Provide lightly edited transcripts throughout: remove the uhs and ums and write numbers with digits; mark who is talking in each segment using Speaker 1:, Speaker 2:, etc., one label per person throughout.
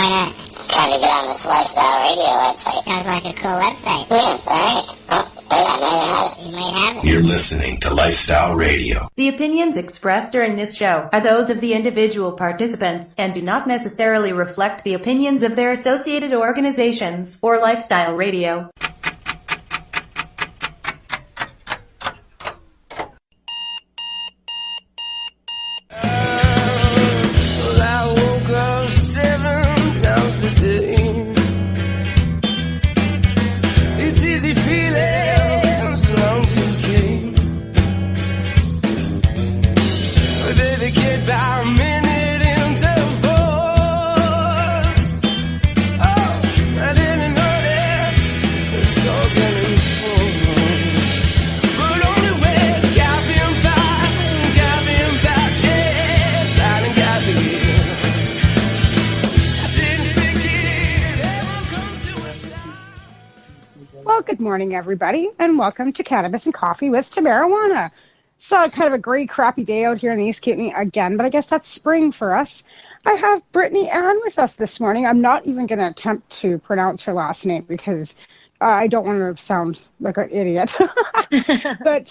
Speaker 1: Why not?
Speaker 2: Trying to get on this Lifestyle Radio website.
Speaker 1: Sounds like a cool website.
Speaker 2: Yeah, it's alright. Oh, I might have it.
Speaker 1: You might have it.
Speaker 3: You're listening to Lifestyle Radio.
Speaker 4: The opinions expressed during this show are those of the individual participants and do not necessarily reflect the opinions of their associated organizations or Lifestyle Radio.
Speaker 5: Good morning, everybody, and welcome to Cannabis and Coffee with Tamariuana. It's kind of a gray, crappy day out here in the East Cape again, but I guess that's spring for us. I have Britney Anne with us this morning. I'm not even going to attempt to pronounce her last name because I don't want to sound like an idiot. but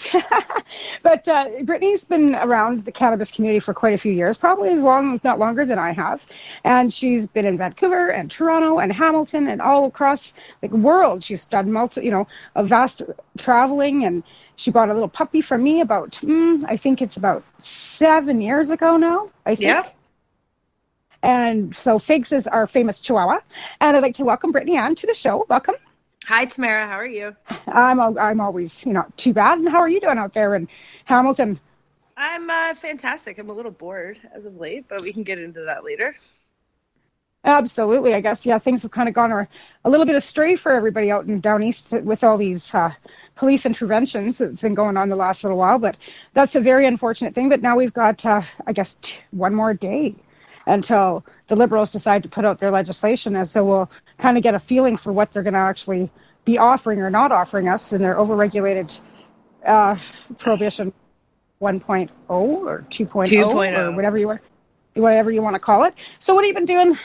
Speaker 5: Britney's been around the cannabis community for quite a few years, probably as long, if not longer, than I have. And she's been in Vancouver and Toronto and Hamilton and all across the world. She's done a vast traveling, and she bought a little puppy from me about, I think it's about 7 years ago now, I think. Yeah. And so Figs is our famous Chihuahua. And I'd like to welcome Britney Anne to the show. Welcome.
Speaker 6: Hi, Tamara. How are you?
Speaker 5: I'm always, too bad. And how are you doing out there in Hamilton?
Speaker 6: I'm fantastic. I'm a little bored as of late, but we can get into that later.
Speaker 5: Absolutely. I guess, yeah, things have kind of gone a little bit astray for everybody out and down east with all these police interventions that's been going on the last little while. But that's a very unfortunate thing. But now we've got, I guess, one more day until the Liberals decide to put out their legislation. And so we'll kind of get a feeling for what they're going to actually be offering or not offering us in their overregulated Prohibition 1.0 or 2.0 or whatever you want to call it. So what have you been doing?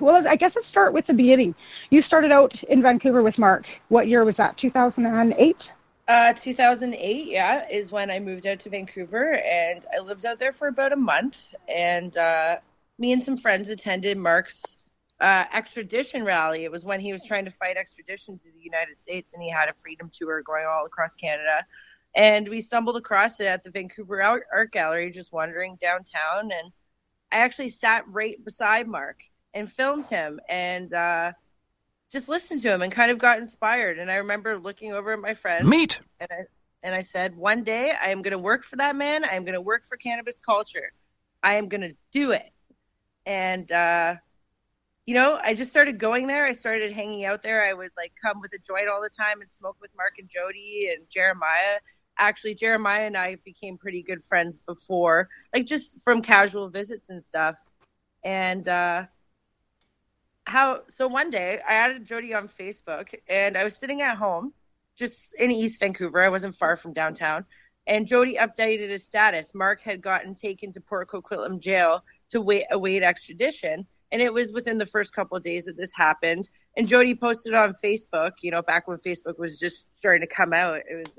Speaker 5: Well, I guess let's start with the beginning. You started out in Vancouver with Mark. What year was that, 2008?
Speaker 6: 2008, yeah, is when I moved out to Vancouver, and I lived out there for about a month. And me and some friends attended Mark's extradition rally. It was when he was trying to fight extradition to the United States, and he had a freedom tour going all across Canada. And we stumbled across it at the Vancouver Art Gallery, just wandering downtown. And I actually sat right beside Mark and filmed him and just listened to him and kind of got inspired. And I remember looking over at my friends.
Speaker 3: Meet!
Speaker 6: And I said, one day I am going to work for that man. I am going to work for cannabis culture. I am going to do it. And, I just started going there. I started hanging out there. I would come with a joint all the time and smoke with Mark and Jody and Jeremiah. Actually, Jeremiah and I became pretty good friends before, just from casual visits and stuff. And so one day I added Jody on Facebook, and I was sitting at home just in East Vancouver. I wasn't far from downtown. And Jody updated his status. Mark had gotten taken to Port Coquitlam jail to await extradition. And it was within the first couple of days that this happened. And Jody posted on Facebook, back when Facebook was just starting to come out. It was,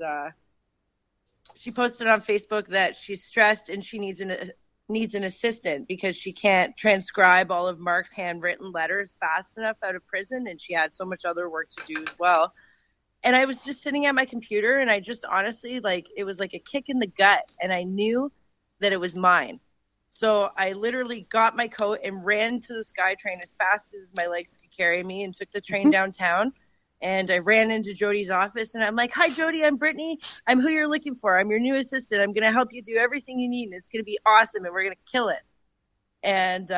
Speaker 6: she posted on Facebook that she's stressed and she needs an assistant because she can't transcribe all of Mark's handwritten letters fast enough out of prison. And she had so much other work to do as well. And I was just sitting at my computer, and I just honestly, it was like a kick in the gut. And I knew that it was mine. So I literally got my coat and ran to the SkyTrain as fast as my legs could carry me and took the train downtown. And I ran into Jody's office, and I'm like, hi, Jody, I'm Britney. I'm who you're looking for. I'm your new assistant. I'm going to help you do everything you need, and it's going to be awesome, and we're going to kill it. And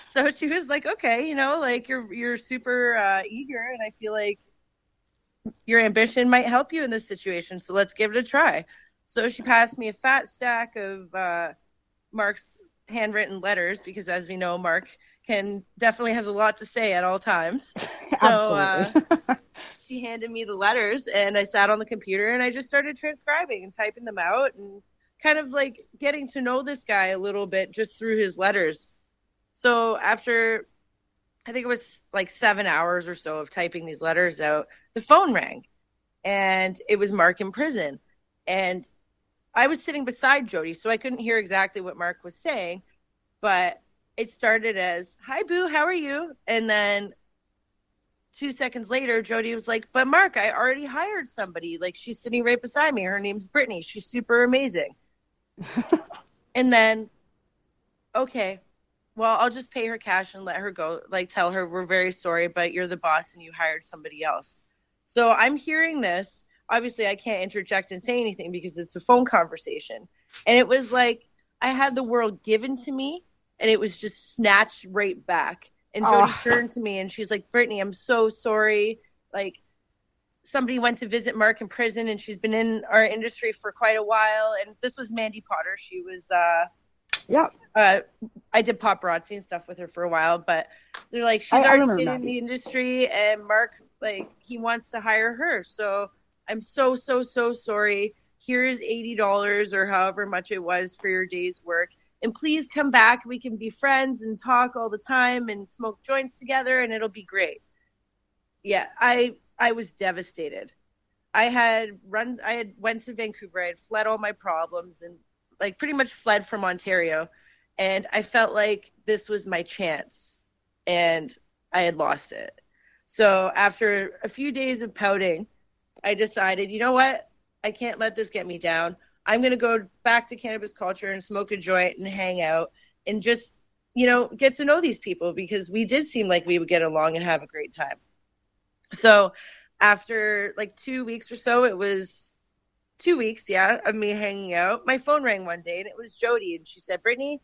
Speaker 6: so she was like, okay, you're super eager, and I feel like your ambition might help you in this situation, so let's give it a try. So she passed me a fat stack of Mark's handwritten letters, because as we know, Mark definitely has a lot to say at all times. So she handed me the letters, and I sat on the computer and I just started transcribing and typing them out and kind of getting to know this guy a little bit just through his letters. So after I think it was like 7 hours or so of typing these letters out, the phone rang, and it was Mark in prison. And I was sitting beside Jody, so I couldn't hear exactly what Mark was saying, but it started as, "Hi, Boo, how are you?" And then 2 seconds later, Jody was like, "But Mark, I already hired somebody. Like, she's sitting right beside me. Her name's Brittany. She's super amazing." And then, okay, well, I'll just pay her cash and let her go. Like, tell her we're very sorry, but you're the boss and you hired somebody else. So I'm hearing this. Obviously, I can't interject and say anything because it's a phone conversation. And it was like I had the world given to me, and it was just snatched right back. And Jody turned to me and she's like, "Brittany, I'm so sorry. Like, somebody went to visit Mark in prison, and she's been in our industry for quite a while." And this was Mandy Potter. She was, I did paparazzi and stuff with her for a while, but they're like, she's already been in the industry, and Mark, like, he wants to hire her. So I'm so sorry. Here's $80 or however much it was for your day's work. And please come back. We can be friends and talk all the time and smoke joints together, and it'll be great. Yeah, I was devastated. I had went to Vancouver. I had fled all my problems and like pretty much fled from Ontario. And I felt like this was my chance, and I had lost it. So after a few days of pouting, I decided, you know what? I can't let this get me down. I'm going to go back to cannabis culture and smoke a joint and hang out and just, get to know these people, because we did seem like we would get along and have a great time. So after like 2 weeks or so, it was 2 weeks, of me hanging out, my phone rang one day, and it was Jody. And she said, "Brittany,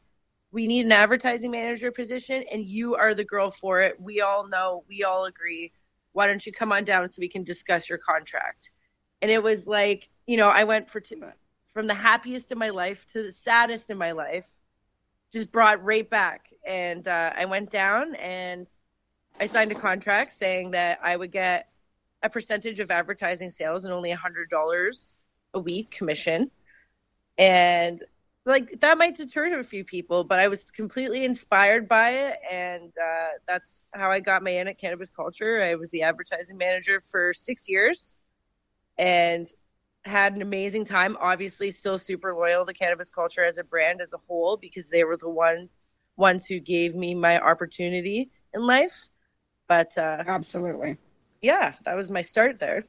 Speaker 6: we need an advertising manager position, and you are the girl for it. We all know, we all agree. Why don't you come on down so we can discuss your contract?" And it was like, I went from the happiest in my life to the saddest in my life, just brought right back. And I went down and I signed a contract saying that I would get a percentage of advertising sales and only $100 a week commission. And like, that might deter a few people, but I was completely inspired by it. And that's how I got my in at Cannabis Culture. I was the advertising manager for 6 years and had an amazing time. Obviously, still super loyal to Cannabis Culture as a brand as a whole, because they were the ones who gave me my opportunity in life. But
Speaker 5: absolutely,
Speaker 6: yeah, that was my start there.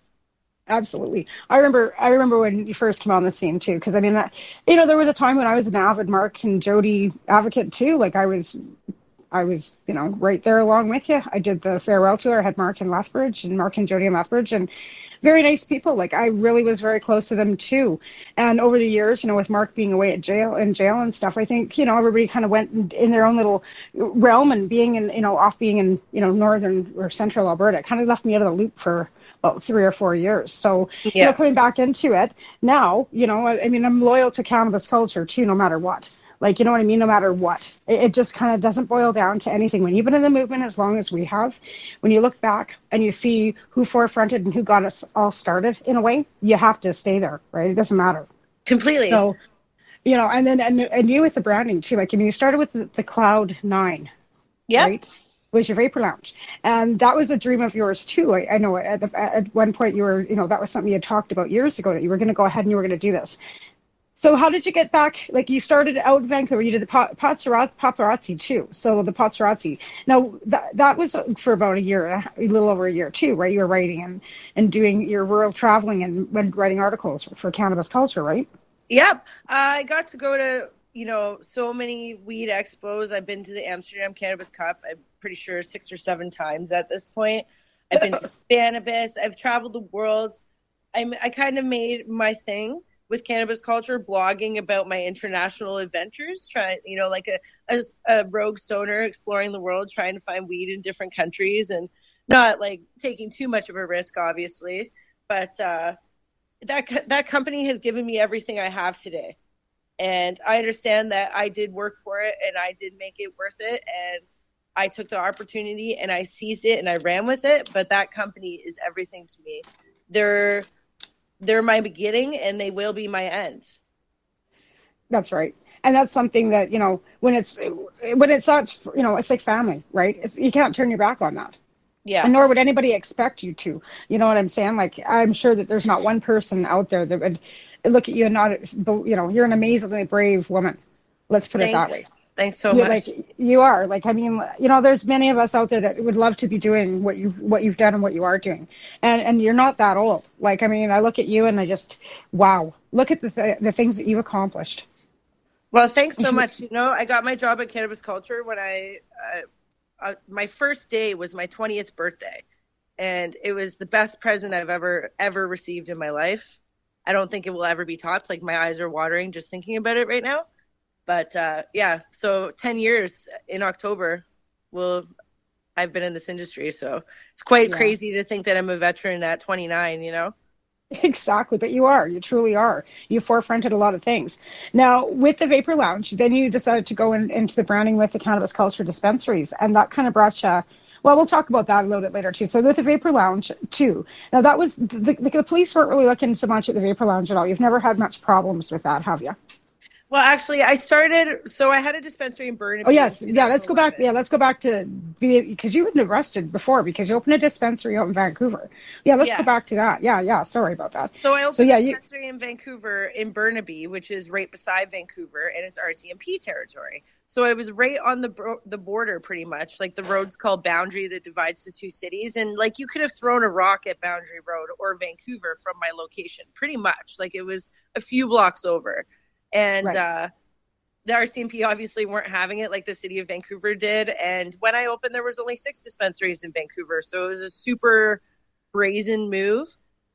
Speaker 5: Absolutely. I remember when you first came on the scene too, because I mean, there was a time when I was an avid Mark and Jody advocate too. Like I was, right there along with you. I did the farewell tour. I had Mark in Lethbridge and Mark and Jody in Lethbridge, and very nice people. Like I really was very close to them too. And over the years, with Mark being away in jail and stuff, I think, everybody kind of went in their own little realm, and being in, off being in, northern or central Alberta, it kind of left me out of the loop for about 3 or 4 years. So, coming back into it now, I mean, I'm loyal to cannabis culture too, no matter what. Like, you know what I mean? No matter what. It just kind of doesn't boil down to anything. When you've been in the movement as long as we have, when you look back and you see who forefronted and who got us all started in a way, you have to stay there, right? It doesn't matter.
Speaker 6: Completely.
Speaker 5: So, and then, and you with the branding too, like, you started with the Cloud 9, right? Was your vapor lounge, and that was a dream of yours too. I know at one point you were, that was something you had talked about years ago, that you were going to go ahead and you were going to do this. So how did you get back? Like, you started out in Vancouver, you did the paparazzi too. So the paparazzi. Now that was for about a little over a year too, right? You were writing and doing your world traveling and writing articles for Cannabis Culture, right?
Speaker 6: Yep. I got to go to, so many weed expos. I've been to the Amsterdam Cannabis Cup, I'm pretty sure 6 or 7 times at this point. I've been to Cannabis. I've traveled the world. I kind of made my thing with Cannabis Culture, blogging about my international adventures, trying, like a rogue stoner exploring the world, trying to find weed in different countries, and not like taking too much of a risk, obviously. But that company has given me everything I have today. And I understand that I did work for it, and I did make it worth it. And I took the opportunity and I seized it and I ran with it. But that company is everything to me. They're my beginning, and they will be my end.
Speaker 5: That's right. And that's something that, when it's it's like family, right? You can't turn your back on that.
Speaker 6: Yeah.
Speaker 5: And nor would anybody expect you to. You know what I'm saying? Like, I'm sure that there's not one person out there that would look at you and not, you're an amazingly brave woman. Let's put it that way.
Speaker 6: Thanks so much.
Speaker 5: Like, you are. Like, I mean, there's many of us out there that would love to be doing what you've done and what you are doing. And you're not that old. Like, I mean, I look at you and I just, wow, look at the things that you've accomplished.
Speaker 6: Well, thanks so much. I got my job at Cannabis Culture when my first day was my 20th birthday, and it was the best present I've ever received in my life. I don't think it will ever be topped. Like, my eyes are watering just thinking about it right now. But so 10 years in October, I've been in this industry, so it's quite crazy to think that I'm a veteran at 29.
Speaker 5: Exactly, but you truly are. You forefronted a lot of things. Now, with the Vapor Lounge, then you decided to go into the branding with the Cannabis Culture dispensaries, and that kind of brought you. Well, we'll talk about that a little bit later too. So with the Vapor Lounge too. Now, that was the police weren't really looking so much at the Vapor Lounge at all. You've never had much problems with that, have you?
Speaker 6: Well, actually, I had a dispensary in Burnaby.
Speaker 5: Oh, yes. Yeah, let's go back. Yeah, let's go back to, because you had been arrested before because you opened a dispensary out in Vancouver. Yeah, let's go back to that. Yeah. Sorry about that.
Speaker 6: So I opened a dispensary in Vancouver, in Burnaby, which is right beside Vancouver, and it's RCMP territory. So I was right on the border, pretty much. Like, the road's called Boundary that divides the two cities. And, like, you could have thrown a rock at Boundary Road or Vancouver from my location, pretty much. Like, it was a few blocks over. And the RCMP obviously weren't having it like the city of Vancouver did. And when I opened, there was only 6 dispensaries in Vancouver. So it was a super brazen move.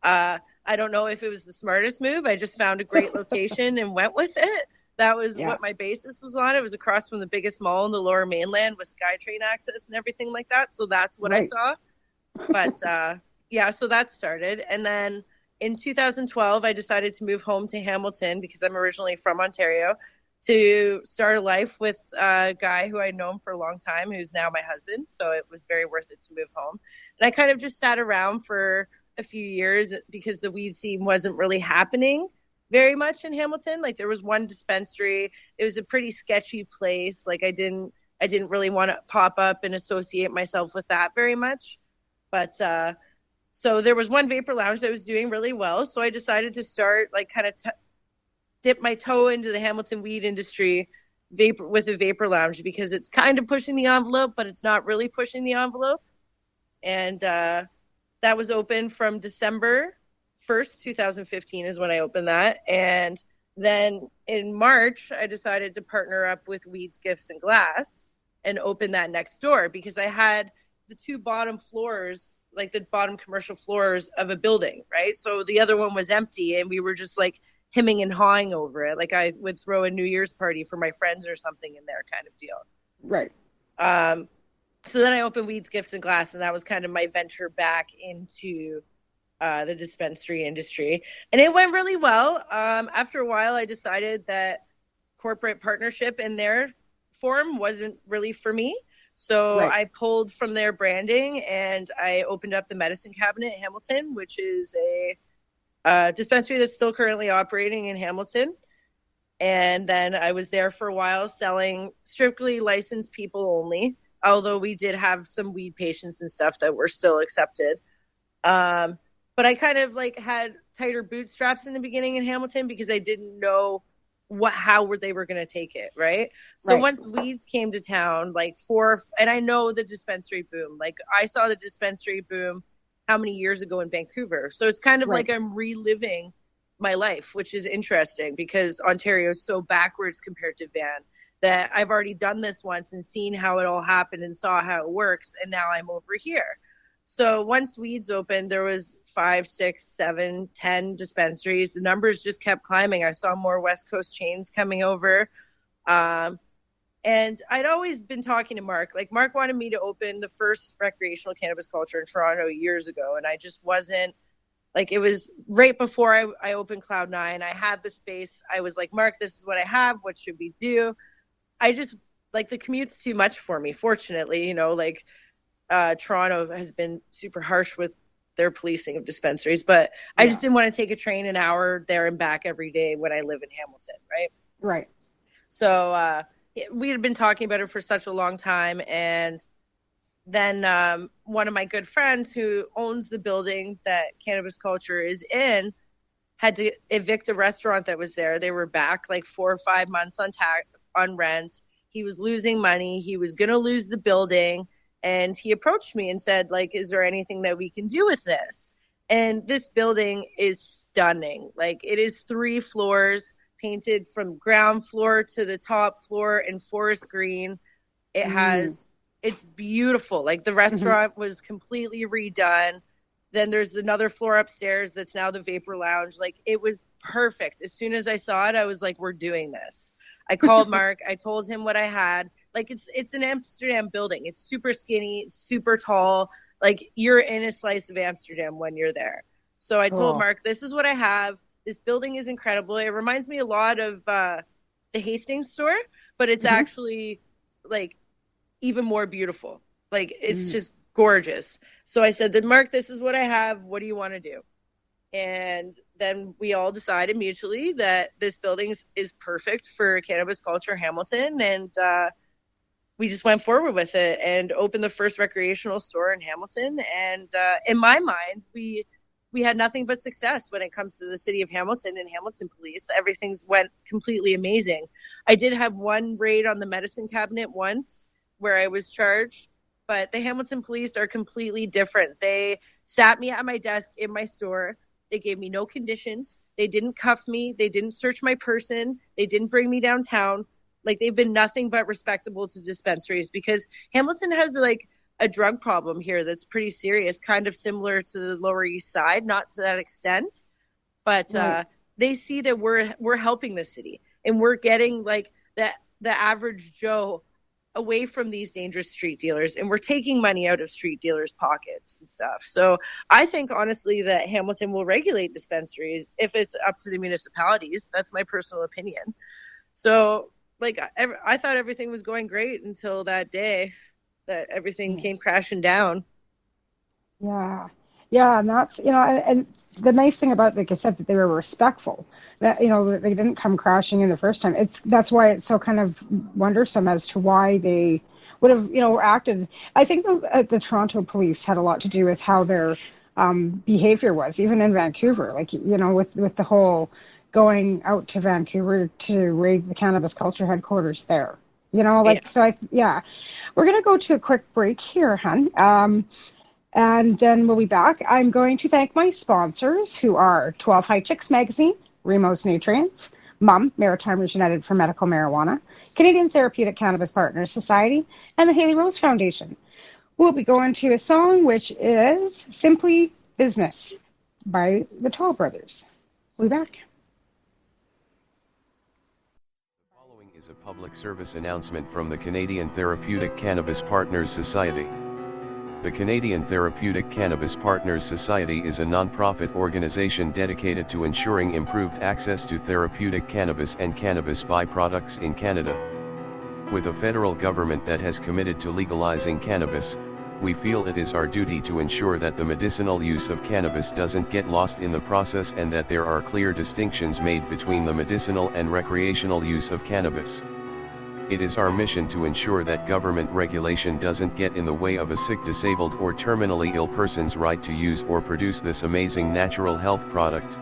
Speaker 6: I don't know if it was the smartest move. I just found a great location and went with it. That was what my basis was on. It was across from the biggest mall in the Lower Mainland with SkyTrain access and everything like that. So that's what I saw. But so that started. And then in 2012, I decided to move home to Hamilton because I'm originally from Ontario, to start a life with a guy who I'd known for a long time, who's now my husband. So it was very worth it to move home. And I kind of just sat around for a few years because the weed scene wasn't really happening very much in Hamilton. Like, there was one dispensary. It was a pretty sketchy place. Like, I didn't really want to pop up and associate myself with that very much. But so there was one Vapor Lounge that was doing really well. So I decided to start, like, kind of dip my toe into the Hamilton weed industry with a Vapor Lounge, because it's kind of pushing the envelope, but it's not really pushing the envelope. And that was open from December 1st, 2015 is when I opened that. And then in March, I decided to partner up with Weeds, Gifts, and Glass and open that next door, because I had the 2 bottom floors, like the bottom commercial floors of a building, right? So the other one was empty, and we were just like hemming and hawing over it. Like, I would throw a New Year's party for my friends or something in there, kind of deal.
Speaker 5: Right.
Speaker 6: So then I opened Weeds, Gifts, and Glass, and that was kind of my venture back into the dispensary industry. And it went really well. After a while, I decided that corporate partnership in their form wasn't really for me. So I pulled from their branding, and I opened up the Medicine Cabinet in Hamilton, which is a dispensary that's still currently operating in Hamilton. And then I was there for a while selling strictly licensed people only, although we did have some weed patients and stuff that were still accepted. But I kind of like had tighter bootstraps in the beginning in Hamilton because I didn't know how they were going to take it, right? So once weeds came to town, and I know the dispensary boom. Like, I saw the dispensary boom how many years ago in Vancouver. So it's kind of like I'm reliving my life, which is interesting because Ontario is so backwards compared to Van that I've already done this once and seen how it all happened and saw how it works. And now I'm over here. So once weeds opened, there was 5, 6, 7, 10 dispensaries. The numbers just kept climbing. I saw more West Coast chains coming over. And I'd always been talking to Mark. Like, Mark wanted me to open the first recreational cannabis culture in Toronto years ago. And I just wasn't, like, it was right before I opened Cloud9. I had the space. I was like, Mark, this is what I have. What should we do? I just, like, the commute's too much for me, fortunately. Toronto has been super harsh with their policing of dispensaries, but I just didn't want to take a train an hour there and back every day when I live in Hamilton, right?
Speaker 5: Right.
Speaker 6: So we had been talking about it for such a long time. And then one of my good friends who owns the building that Cannabis Culture is in had to evict a restaurant that was there. They were back like 4 or 5 months on rent. He was losing money. He was going to lose the building. And he approached me and said, like, is there anything that we can do with this? And this building is stunning. Like, it is 3 floors, painted from ground floor to the top floor in forest green. It's beautiful. Like, the restaurant was completely redone. Then there's another floor upstairs that's now the Vapor Lounge. Like, it was perfect. As soon as I saw it, I was like, we're doing this. I called Mark. I told him what I had. Like, it's an Amsterdam building. It's super skinny, it's super tall. Like, you're in a slice of Amsterdam when you're there. So I told Mark, this is what I have. This building is incredible. It reminds me a lot of the Hastings store, but it's actually, like, even more beautiful. Like, it's just gorgeous. So I said, then Mark, this is what I have. What do you want to do? And then we all decided mutually that this building is perfect for Cannabis Culture Hamilton. And we just went forward with it and opened the first recreational store in Hamilton. And in my mind, we had nothing but success when it comes to the city of Hamilton and Hamilton police. Everything's went completely amazing. I did have one raid on the medicine cabinet once where I was charged, but the Hamilton police are completely different. They sat me at my desk in my store. They gave me no conditions. They didn't cuff me. They didn't search my person. They didn't bring me downtown. Like, they've been nothing but respectable to dispensaries, because Hamilton has like a drug problem here that's pretty serious, kind of similar to the Lower East Side, not to that extent, but they see that we're helping the city, and we're getting like the average Joe away from these dangerous street dealers, and we're taking money out of street dealers' pockets and stuff. So I think honestly that Hamilton will regulate dispensaries if it's up to the municipalities. That's my personal opinion. So like, I thought everything was going great until that day that everything came crashing down.
Speaker 5: Yeah, and that's, and the nice thing about, like I said, that they were respectful. That, they didn't come crashing in the first time. That's why it's so kind of wondersome as to why they would have, acted. I think the Toronto police had a lot to do with how their behavior was, even in Vancouver. Like, with the whole going out to Vancouver to raid the Cannabis Culture headquarters there. So we're going to go to a quick break here, hun. And then we'll be back. I'm going to thank my sponsors, who are 12 High Chicks Magazine, Remos Nutrients, MUM, Maritimers United for Medical Marijuana, Canadian Therapeutic Cannabis Partners Society, and the Haley Rose Foundation. We'll be going to a song which is Simply Business by the Tall Brothers. We'll be back.
Speaker 1: Is a public service announcement from the Canadian Therapeutic Cannabis Partners Society. The Canadian Therapeutic Cannabis Partners Society is a non-profit organization dedicated to ensuring improved access to therapeutic cannabis and cannabis byproducts in Canada. With a federal government that has committed to legalizing cannabis, we feel it is our duty to ensure that the medicinal use of cannabis doesn't get lost in the process, and that there are clear distinctions made between the medicinal and recreational use of cannabis. It is our mission to ensure that government regulation doesn't get in the way of a sick, disabled, or terminally ill person's right to use or produce this amazing natural health product.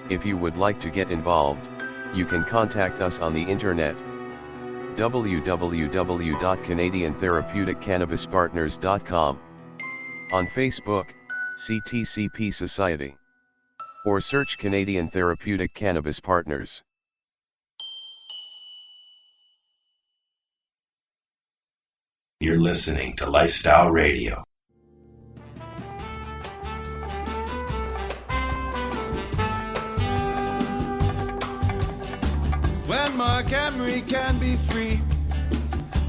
Speaker 1: If you would like to get involved, you can contact us on the internet. www.canadiantherapeuticCannabisPartners.com, on Facebook, CTCP Society, or search Canadian Therapeutic Cannabis Partners.
Speaker 3: You're listening to Lifestyle Radio.
Speaker 7: When Mark Emery can be free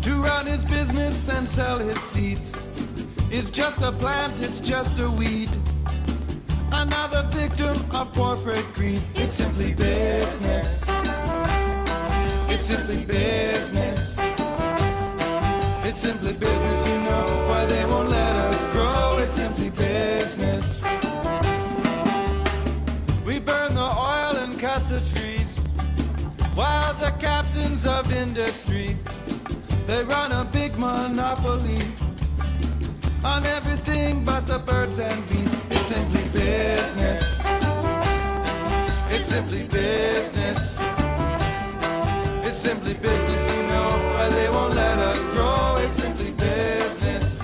Speaker 7: to run his business and sell his seeds, it's just a plant, it's just a weed, another victim of corporate greed. It's simply business. It's simply business. It's simply business, you know why they won't let us grow. It's simply business. We burn the oil and cut the trees while the captain titans of industry. They run a big monopoly on everything but the birds and bees. It's simply business. It's simply business. It's simply business, you know why they won't let us grow. It's simply business.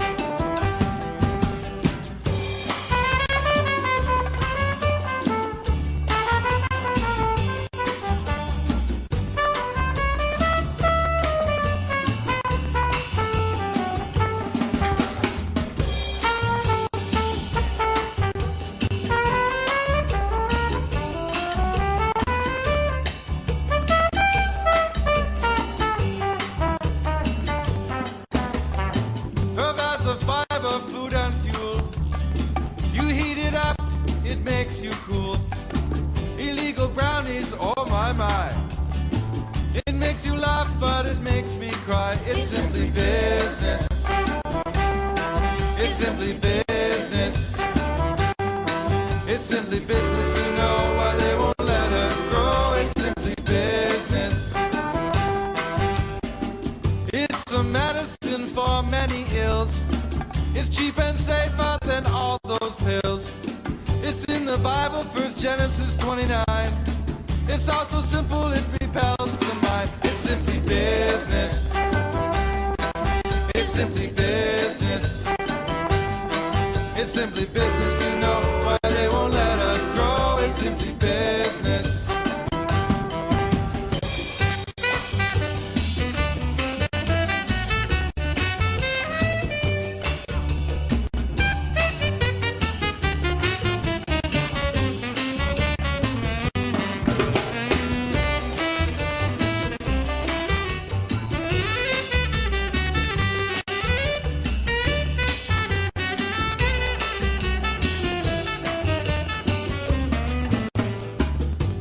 Speaker 7: Herb has a fiber, food and fuel. You heat it up, it makes you cool. Illegal brownies, oh my my. It makes you laugh, but it makes me cry. It's simply business. It's simply business. It's simply business, you know why they won't let us grow. It's simply business. It's a medicine for many ills. It's cheap and safer than all those pills. It's in the Bible, 1 Genesis 29. It's also simple, it repels the mind. It's simply business. It's simply business. It's simply business, you know why they won't let us grow. It's simply business.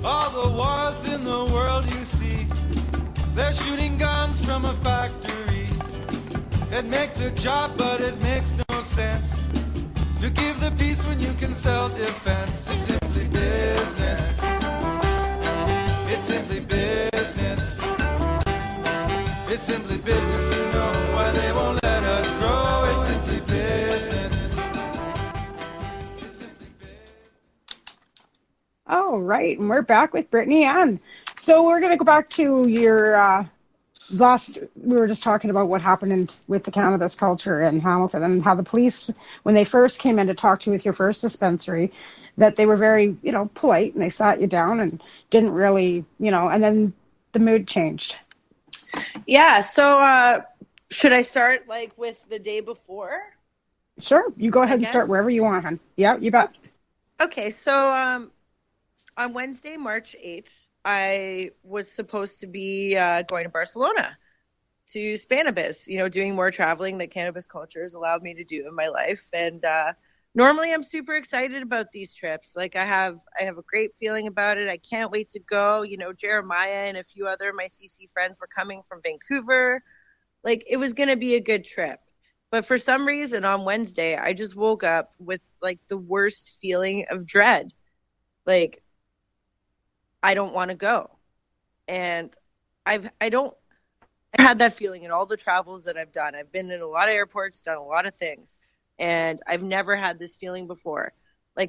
Speaker 7: All the wars in the world you see, they're shooting guns from a factory. It makes a job, but it makes no sense to give the peace when you can sell defense. It's simply business. It's simply business. It's simply business, you know why they won't let us grow. It's simply business. It's simply business.
Speaker 5: Oh, right. And we're back with Britney Anne. So we're going to go back to your we were just talking about what happened with the cannabis culture in Hamilton and how the police, when they first came in to talk to you with your first dispensary, that they were very, polite and they sat you down and didn't really, and then the mood changed.
Speaker 6: Yeah. So should I start with the day before?
Speaker 5: Sure. You go ahead and start wherever you want, hon. Yeah, you bet.
Speaker 6: Okay. So on Wednesday, March 8th, I was supposed to be going to Barcelona to Spannabis, doing more traveling that cannabis culture has allowed me to do in my life. And normally I'm super excited about these trips. I have a great feeling about it. I can't wait to go. Jeremiah and a few other of my CC friends were coming from Vancouver. It was going to be a good trip. But for some reason on Wednesday, I just woke up with the worst feeling of dread. I don't want to go. And I had that feeling in all the travels that I've done. I've been in a lot of airports, done a lot of things, and I've never had this feeling before.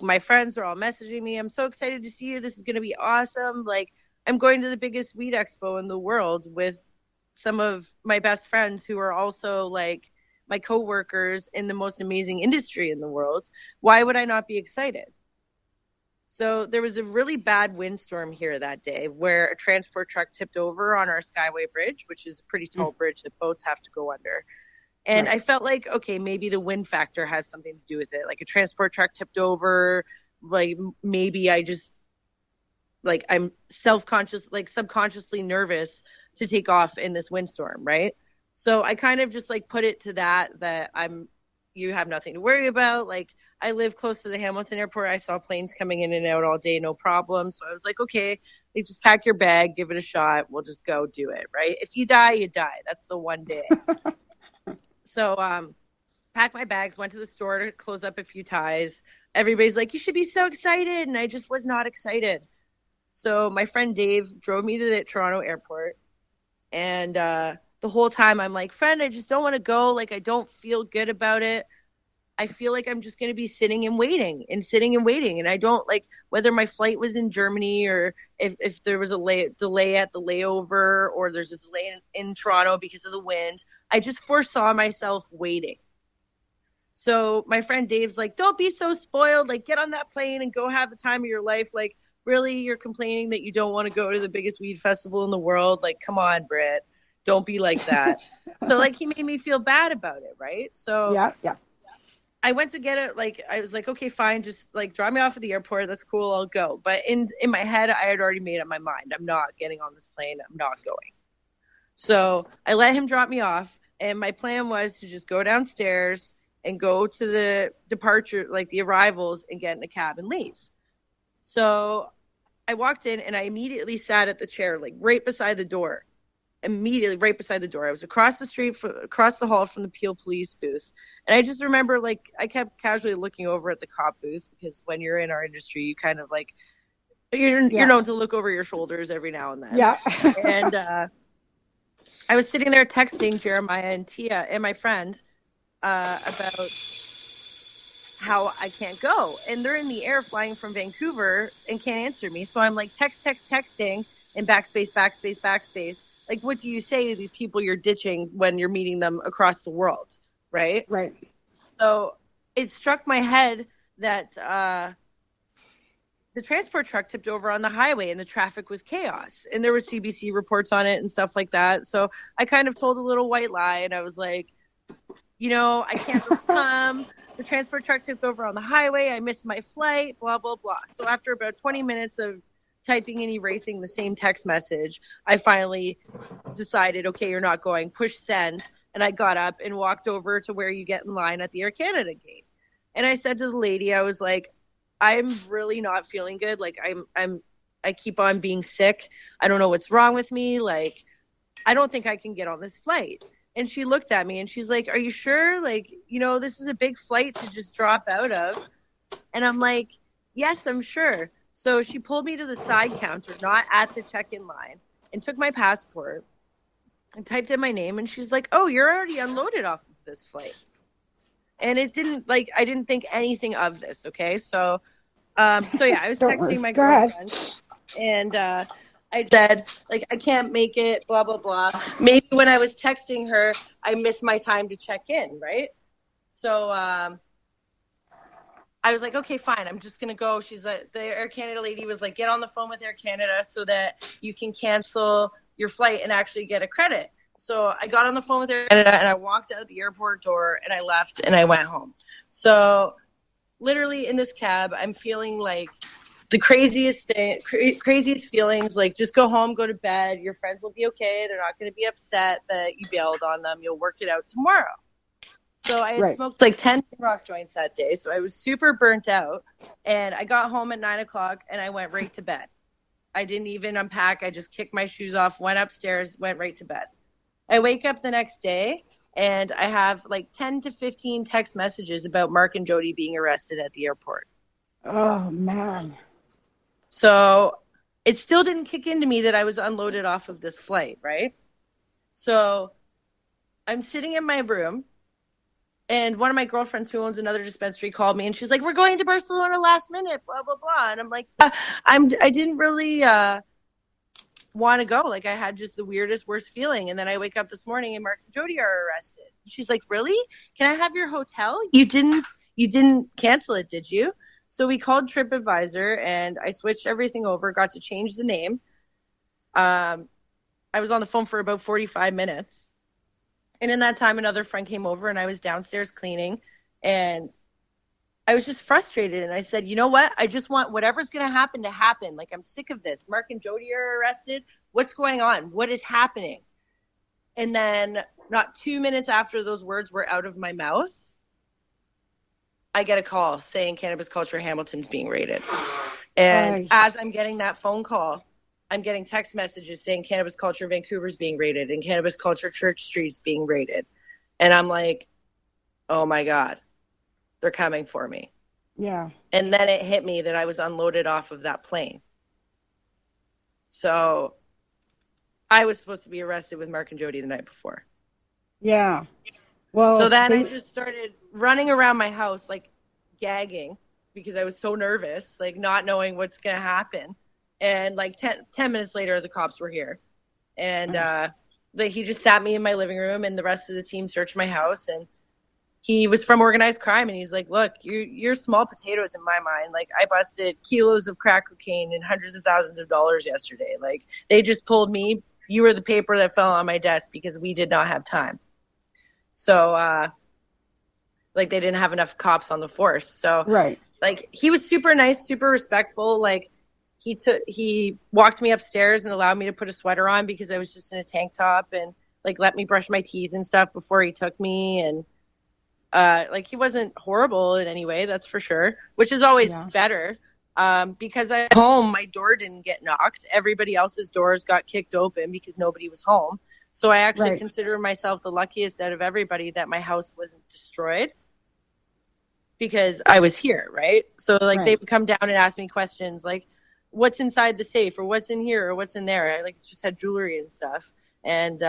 Speaker 6: My friends are all messaging me, I'm so excited to see you. This is going to be awesome. I'm going to the biggest weed expo in the world with some of my best friends who are also my coworkers in the most amazing industry in the world. Why would I not be excited? So there was a really bad windstorm here that day where a transport truck tipped over on our Skyway Bridge, which is a pretty tall bridge that boats have to go under. And I felt okay, maybe the wind factor has something to do with it. A transport truck tipped over, maybe I just, I'm self-conscious, subconsciously nervous to take off in this windstorm, right? So I kind of just put it to that you have nothing to worry about. I live close to the Hamilton airport. I saw planes coming in and out all day, no problem. So I was okay, just pack your bag, give it a shot. We'll just go do it, right? If you die, you die. That's the one day. So packed my bags, went to the store to close up a few ties. Everybody's you should be so excited. And I just was not excited. So my friend Dave drove me to the Toronto airport. And the whole time I'm like, friend, I just don't want to go. Like, I don't feel good about it. I feel like I'm just going to be sitting and waiting. And I don't like whether my flight was in Germany or if there was a delay at the layover or there's a delay in Toronto because of the wind. I just foresaw myself waiting. So my friend Dave's like, don't be so spoiled. Like, get on that plane and go have the time of your life. Like, really, you're complaining that you don't want to go to the biggest weed festival in the world? Like, come on, Britt. Don't be like that. So, like, he made me feel bad about it, right? So
Speaker 5: Yeah.
Speaker 6: I went to get it. Like, I was like, okay, fine. Just, like, drop me off at the airport. That's cool. I'll go. But in my head, I had already made up my mind. I'm not getting on this plane. I'm not going. So I let him drop me off. And my plan was to just go downstairs and go to the departure, like the arrivals, and get in a cab and leave. So I walked in and I immediately sat at the chair, like right beside the door. Immediately right beside the door. I was across the street, across the hall from the Peel police booth. And I just remember, like, I kept casually looking over at the cop booth because when you're in our industry, you kind of like, you're known to look over your shoulders every now and then.
Speaker 5: Yeah.
Speaker 6: And I was sitting there texting Jeremiah and Tia and my friend about how I can't go. And they're in the air flying from Vancouver and can't answer me. So I'm like texting and backspace. Like, what do you say to these people you're ditching when you're meeting them across the world? Right. So it struck my head that the transport truck tipped over on the highway and the traffic was chaos. And there was CBC reports on it and stuff like that. So I kind of told a little white lie and I was like, I can't come. The transport truck tipped over on the highway. I missed my flight, blah, blah, blah. So after about 20 minutes of typing and erasing the same text message, I finally decided, okay, you're not going. Push send. And I got up and walked over to where you get in line at the Air Canada gate. And I said to the lady, I was like, I'm really not feeling good. Like, I keep on being sick. I don't know what's wrong with me. Like, I don't think I can get on this flight. And she looked at me and she's like, are you sure? Like, this is a big flight to just drop out of. And I'm like, yes, I'm sure. So she pulled me to the side counter, not at the check-in line, and took my passport and typed in my name. And she's like, oh, you're already unloaded off of this flight. And I didn't think anything of this. Okay. So yeah, I was texting my girlfriend and, I said, like, I can't make it, blah, blah, blah. Maybe when I was texting her, I missed my time to check in, right? So I was like, okay, fine. I'm just going to go. She's like, the Air Canada lady was like, get on the phone with Air Canada so that you can cancel your flight and actually get a credit. So I got on the phone with Air Canada and I walked out the airport door and I left and I went home. So literally in this cab, I'm feeling like the craziest feelings, like, just go home, go to bed. Your friends will be okay. They're not going to be upset that you bailed on them. You'll work it out tomorrow. So I had smoked like 10 rock joints that day. So I was super burnt out. And I got home at 9:00 and I went right to bed. I didn't even unpack. I just kicked my shoes off, went upstairs, went right to bed. I wake up the next day and I have like 10 to 15 text messages about Mark and Jody being arrested at the airport.
Speaker 5: Oh, man.
Speaker 6: So it still didn't kick into me that I was unloaded off of this flight, right? So I'm sitting in my room, and one of my girlfriends who owns another dispensary called me, and she's like, we're going to Barcelona last minute, blah, blah, blah. And I'm like, I didn't really want to go. Like, I had just the worst feeling. And then I wake up this morning, and Mark and Jody are arrested. She's like, really? Can I have your hotel? You didn't cancel it, did you? So we called TripAdvisor and I switched everything over, got to change the name. I was on the phone for about 45 minutes. And in that time, another friend came over and I was downstairs cleaning and I was just frustrated. And I said, you know what? I just want whatever's going to happen to happen. Like, I'm sick of this. Mark and Jody are arrested. What's going on? What is happening? And then not 2 minutes after those words were out of my mouth, I get a call saying Cannabis Culture Hamilton's being raided. And as I'm getting that phone call, I'm getting text messages saying Cannabis Culture Vancouver's being raided and Cannabis Culture Church Street's being raided. And I'm like, oh my God, they're coming for me.
Speaker 5: Yeah.
Speaker 6: And then it hit me that I was unloaded off of that plane. So I was supposed to be arrested with Mark and Jody the night before.
Speaker 5: Yeah. Well,
Speaker 6: so then I just started running around my house, like gagging, because I was so nervous, like not knowing what's going to happen. And like 10 minutes later, the cops were here. And he just sat me in my living room, and the rest of the team searched my house. And he was from organized crime. And he's like, look, you're small potatoes in my mind. Like, I busted kilos of crack cocaine and hundreds of thousands of dollars yesterday. Like, they just pulled me. You were the paper that fell on my desk because we did not have time. So, like, they didn't have enough cops on the force. So,
Speaker 5: right.
Speaker 6: Like, he was super nice, super respectful. Like, he walked me upstairs and allowed me to put a sweater on because I was just in a tank top, and like let me brush my teeth and stuff before he took me. And like, he wasn't horrible in any way, that's for sure, which is always better. Because at home, my door didn't get knocked. Everybody else's doors got kicked open because nobody was home. So I actually consider myself the luckiest out of everybody that my house wasn't destroyed because I was here, right? So like they would come down and ask me questions like, what's inside the safe, or what's in here, or what's in there. I like just had jewelry and stuff. And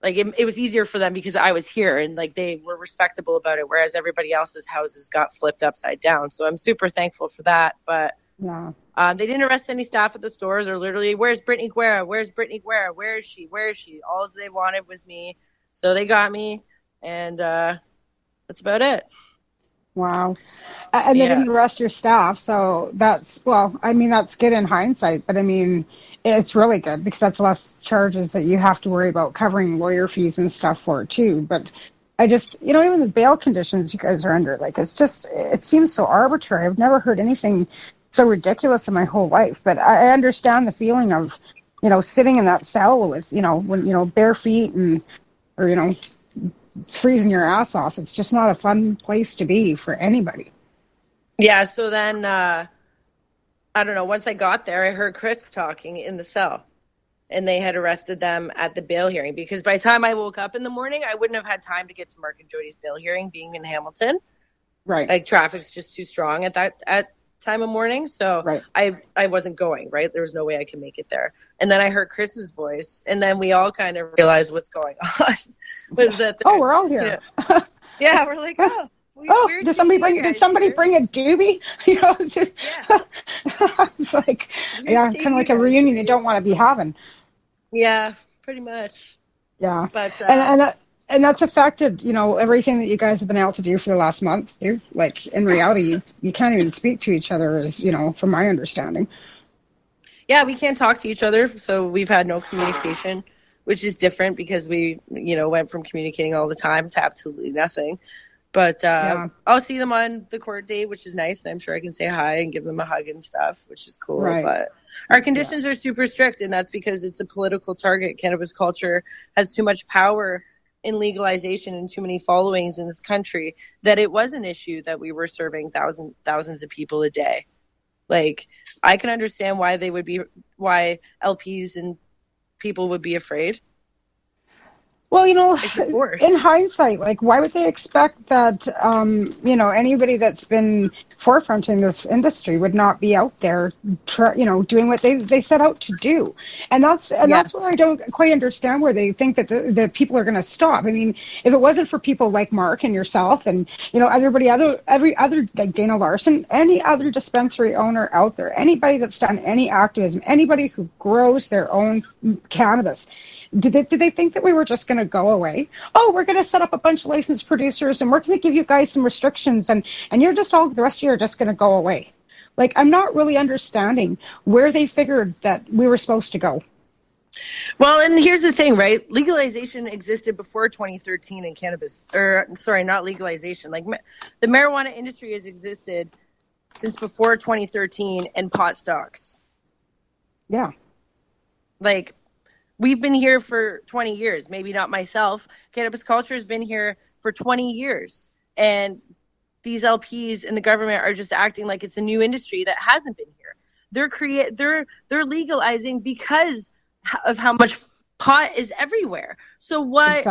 Speaker 6: like it was easier for them because I was here, and like they were respectable about it, whereas everybody else's houses got flipped upside down. So I'm super thankful for that. But they didn't arrest any staff at the store. They're literally, where's Britney Guerra? Where's Britney Guerra? Where is she? Where is she? All they wanted was me. So they got me, and that's about it.
Speaker 5: Wow. And they didn't arrest your staff. So that's, well, I mean, that's good in hindsight, but I mean, it's really good because that's less charges that you have to worry about covering lawyer fees and stuff for too. But I just, even the bail conditions you guys are under, like, it's just, it seems so arbitrary. I've never heard anything so ridiculous in my whole life, but I understand the feeling of, sitting in that cell with, when, bare feet and, or, freezing your ass off. It's just not a fun place to be for anybody.
Speaker 6: Yeah. So then, I don't know, once I got there, I heard Chris talking in the cell, and they had arrested them at the bail hearing, because by the time I woke up in the morning, I wouldn't have had time to get to Mark and Jody's bail hearing, being in Hamilton.
Speaker 5: Right.
Speaker 6: Like, traffic's just too strong at time of morning. So I wasn't going, right? There was no way I could make it there. And then I heard Chris's voice, and then we all kind of realized what's going on. Was that
Speaker 5: we're all here.
Speaker 6: Yeah, we're like,
Speaker 5: did somebody bring a doobie? It's just it's like, kind of like a reunion you don't want to be having.
Speaker 6: Yeah, pretty much.
Speaker 5: Yeah,
Speaker 6: but
Speaker 5: and that's affected, everything that you guys have been able to do for the last month. Too. Like, in reality, you can't even speak to each other, as from my understanding.
Speaker 6: Yeah, we can't talk to each other, so we've had no communication, which is different because we, went from communicating all the time to absolutely nothing. But I'll see them on the court date, which is nice, and I'm sure I can say hi and give them a hug and stuff, which is cool.
Speaker 5: Right.
Speaker 6: But our conditions are super strict, and that's because it's a political target. Cannabis culture has too much power in legalization and too many followings in this country that it was an issue that we were serving thousands of people a day. Like, I can understand why why LPs and people would be afraid.
Speaker 5: Well, in hindsight, like, why would they expect that, anybody that's been forefronting this industry would not be out there, doing what they set out to do? And that's where I don't quite understand where they think that the people are going to stop. I mean, if it wasn't for people like Mark and yourself and, every other, like Dana Larson, any other dispensary owner out there, anybody that's done any activism, anybody who grows their own cannabis, did they think that we were just going to go away? Oh, we're going to set up a bunch of licensed producers, and we're going to give you guys some restrictions, and you're just the rest of you are just going to go away. Like, I'm not really understanding where they figured that we were supposed to go.
Speaker 6: Well, and here's the thing, right? Legalization existed before 2013 in cannabis, not legalization. Like, the marijuana industry has existed since before 2013, and pot stocks.
Speaker 5: Yeah.
Speaker 6: Like, we've been here for 20 years. Maybe not myself. Cannabis culture has been here for 20 years. And these LPs and the government are just acting like it's a new industry that hasn't been here. They're legalizing because of how much pot is everywhere. So what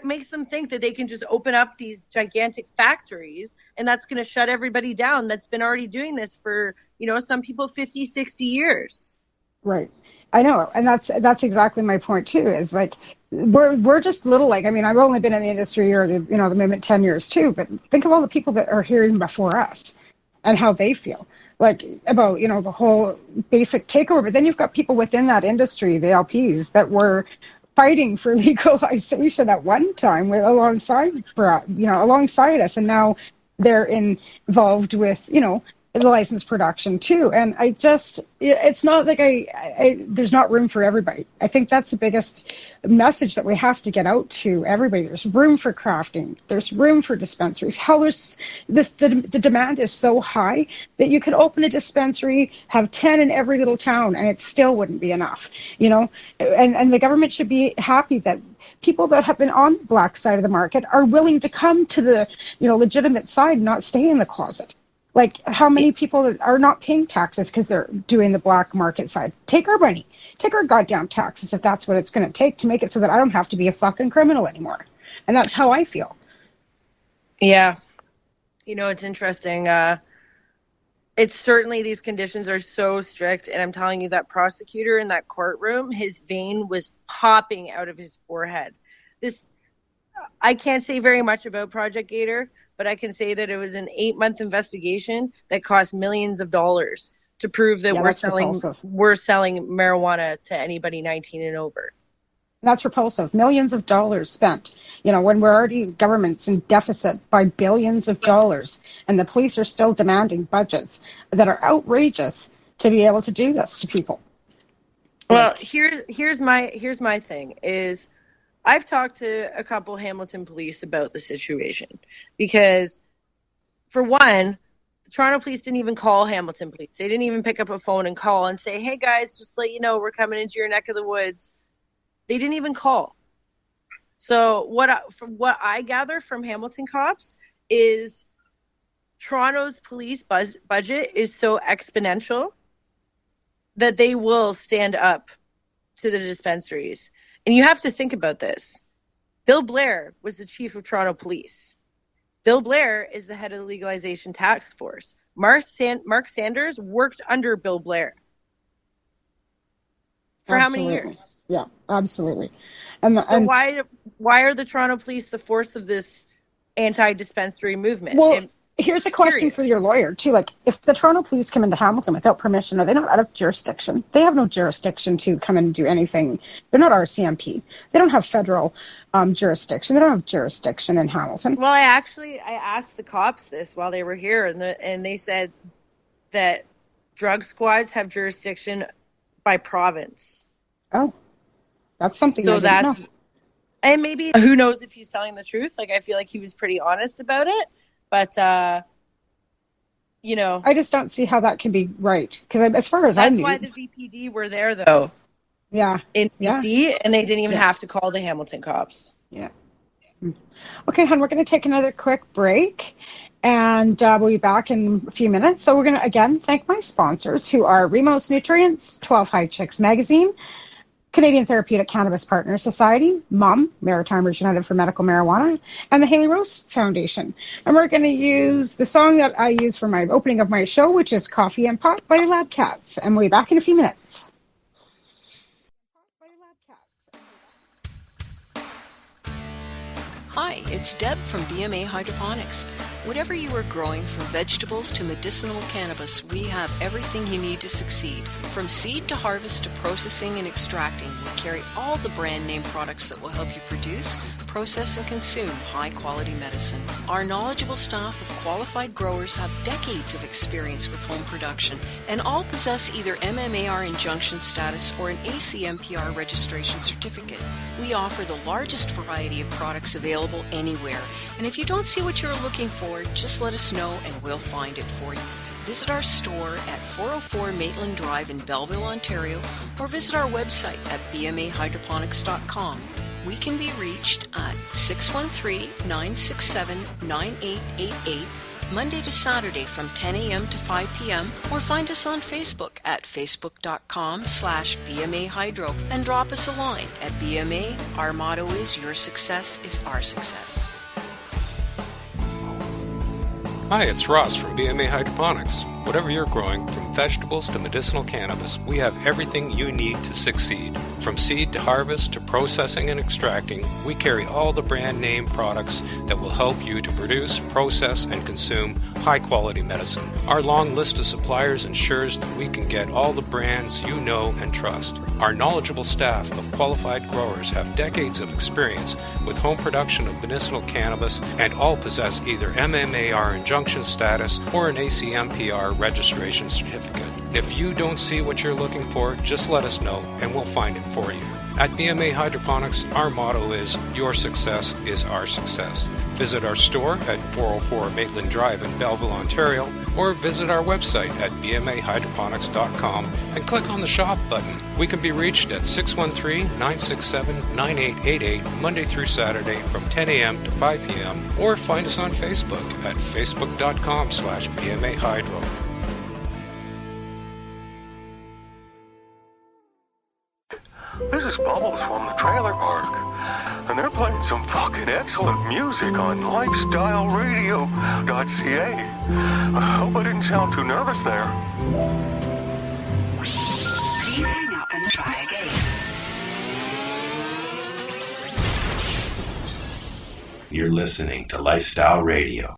Speaker 6: makes them think that they can just open up these gigantic factories and that's going to shut everybody down that's been already doing this for, some people 50, 60 years?
Speaker 5: Right. I know, and that's exactly my point too. Is like we're just little. Like, I mean, I've only been in the industry or the movement 10 years too. But think of all the people that are here before us, and how they feel like about the whole basic takeover. But then you've got people within that industry, the LPs, that were fighting for legalization at one time alongside us, and now they're involved with the licensed production too. And it's not like there's not room for everybody. I think that's the biggest message that we have to get out to everybody. There's room for crafting. There's room for dispensaries. Hell, the demand is so high that you could open a dispensary, have 10 in every little town, and it still wouldn't be enough. And the government should be happy that people that have been on the black side of the market are willing to come to the legitimate side and not stay in the closet. Like, how many people are not paying taxes because they're doing the black market side? Take our money. Take our goddamn taxes if that's what it's going to take to make it so that I don't have to be a fucking criminal anymore. And that's how I feel.
Speaker 6: Yeah. It's interesting. It's certainly, these conditions are so strict. And I'm telling you, that prosecutor in that courtroom, his vein was popping out of his forehead. I can't say very much about Project Gator, but I can say that it was an 8-month investigation that cost millions of dollars to prove that we're selling marijuana to anybody 19 and over.
Speaker 5: That's repulsive. Millions of dollars spent, when we're already government's in deficit by billions of dollars, and the police are still demanding budgets that are outrageous to be able to do this to people.
Speaker 6: Well, here's my thing is, I've talked to a couple Hamilton police about the situation because, for one, the Toronto police didn't even call Hamilton police. They didn't even pick up a phone and call and say, hey, guys, just let you know we're coming into your neck of the woods. They didn't even call. So from what I gather from Hamilton cops is Toronto's police budget is so exponential that they will stand up to the dispensaries. And you have to think about this. Bill Blair was the chief of Toronto Police. Bill Blair is the head of the legalization task force. Mark Sanders worked under Bill Blair. For
Speaker 5: Absolutely.
Speaker 6: How many years?
Speaker 5: Yeah, absolutely.
Speaker 6: So why are the Toronto Police the force of this anti-dispensary movement?
Speaker 5: Well, here's a question for your lawyer, too. Like, if the Toronto Police come into Hamilton without permission, are they not out of jurisdiction? They have no jurisdiction to come in and do anything. They're not RCMP. They don't have federal jurisdiction. They don't have jurisdiction in Hamilton.
Speaker 6: Well, I asked the cops this while they were here, and they said that drug squads have jurisdiction by province.
Speaker 5: Oh, that's something I didn't know.
Speaker 6: And maybe, who knows if he's telling the truth. Like, I feel like he was pretty honest about it. But, I
Speaker 5: just don't see how that can be right. Because as far as I knew.
Speaker 6: That's why the VPD were there, though.
Speaker 5: Yeah.
Speaker 6: In BC, and they didn't even have to call the Hamilton cops.
Speaker 5: Yeah. Okay, hon, we're going to take another quick break. And we'll be back in a few minutes. So we're going to, again, thank my sponsors, who are Remos Nutrients, 12 High Chicks Magazine, Canadian Therapeutic Cannabis Partners Society, MUM, Maritimers United for Medical Marijuana, and the Haley Rose Foundation. And we're going to use the song that I use for my opening of my show, which is Coffee and Pot by Lab Cats. And we'll be back in a few minutes.
Speaker 8: Hi, it's Deb from BMA Hydroponics. Whatever you are growing, from vegetables to medicinal cannabis, we have everything you need to succeed. From seed to harvest to processing and extracting, we carry all the brand name products that will help you produce, process, and consume high-quality medicine. Our knowledgeable staff of qualified growers have decades of experience with home production, and all possess either MMAR injunction status or an ACMPR registration certificate. We offer the largest variety of products available anywhere, and if you don't see what you're looking for, just let us know and we'll find it for you. Visit our store at 404 Maitland Drive in Belleville, Ontario, or visit our website at bmahydroponics.com. We can be reached at 613-967-9888, Monday to Saturday from 10 a.m. to 5 p.m. or find us on Facebook at facebook.com/BMAHydro and drop us a line at BMA. Our motto is your success is our success.
Speaker 9: Hi, it's Ross from BMA Hydroponics. Whatever you're growing, from vegetables to medicinal cannabis, we have everything you need to succeed. From seed to harvest to processing and extracting, we carry all the brand name products that will help you to produce, process, and consume high-quality medicine. Our long list of suppliers ensures that we can get all the brands you know and trust. Our knowledgeable staff of qualified growers have decades of experience with home production of medicinal cannabis, and all possess either MMAR injunction status or an ACMPR registration certificate. If you don't see what you're looking for, just let us know and we'll find it for you. At BMA Hydroponics, our motto is, your success is our success. Visit our store at 404 Maitland Drive in Belleville, Ontario, or visit our website at bmahydroponics.com and click on the shop button. We can be reached at 613-967-9888 Monday through Saturday from 10 a.m. to 5 p.m. or find us on Facebook at facebook.com/BMAHydro.
Speaker 10: This is Bubbles from the trailer park, and they're playing some fucking excellent music on lifestyleradio.ca. I hope I didn't sound too nervous there.
Speaker 11: Please hang up and try again.
Speaker 3: You're listening to Lifestyle Radio.